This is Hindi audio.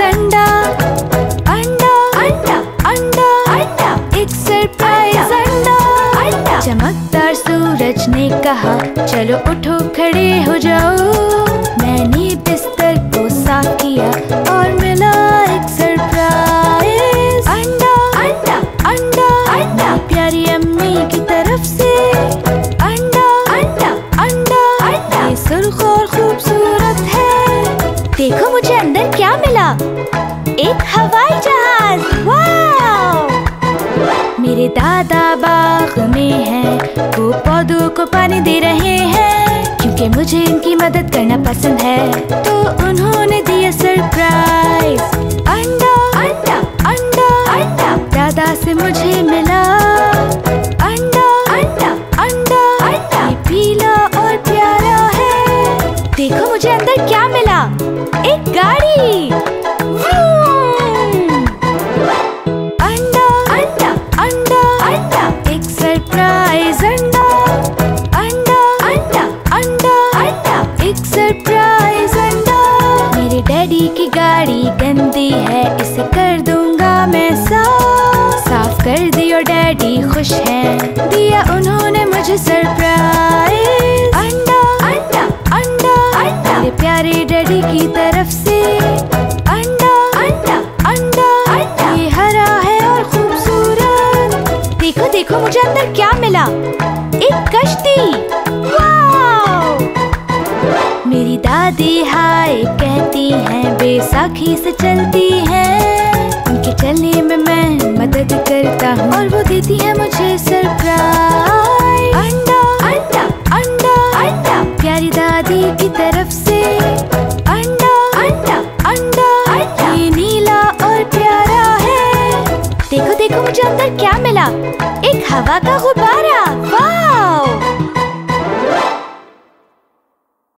अंडा अंडा अंडा अंडा अंडा, एक सरप्राइज अंडा अंडा। चमकदार सूरज ने कहा चलो उठो खड़े हो जाओ। मैंने बिस्तर को साफ किया और मिला एक सरप्राइज अंडा अंडा अंडा अंडा, प्यारी अम्मी की तरफ से अंडा अंडा अंडा अंडा। ये सुर्ख और खूबसूरत है, देखो मुझे अंदर क्या मिला, एक हवाई जहाज। वाव! मेरे दादा बाग में हैं, वो पौधों को पानी दे रहे हैं। क्योंकि मुझे इनकी मदद करना पसंद है तो उन्होंने दिया सरप्राइज अंडा अंडा अंडा अंडा। दादा से मुझे मिला अंडा अंडा अंडा अंडा, ये पीला और प्यारा है। देखो मुझे अंदर क्या मिला, एक गाड़ी। अंडा अंडा अंडा अंडा, एक सरप्राइज अंडा अंडा अंडा अंडा अंडा, एक सरप्राइज अंडा। मेरे डैडी की गाड़ी गंदी है, इसे कर दूंगा मैं साफ कर दियो। डैडी खुश हैं, दिया उन्होंने मुझे सरप्राइज अंडा अंडा अंडा अंडा। मेरे प्यारे डैडी की तरफ से अंडा अंडा अंडा अंडा, ये हरा है और खूबसूरत। देखो देखो मुझे अंदर क्या मिला, एक कश्ती। वाव! मेरी दादी हाय कहती हैं, बैसाखी से चलती हैं। उनके चलने में मैं मदद करता हूँ और वो देती है मुझे सरप्राइज अंडा अंडा अंडा अंडा, प्यारी दादी की तरफ से अंडा अंडा अंडा अंडा। ये नीला और प्यारा है, देखो देखो मुझे अंदर क्या मिला, एक हवा का गुब्बारा। वाव!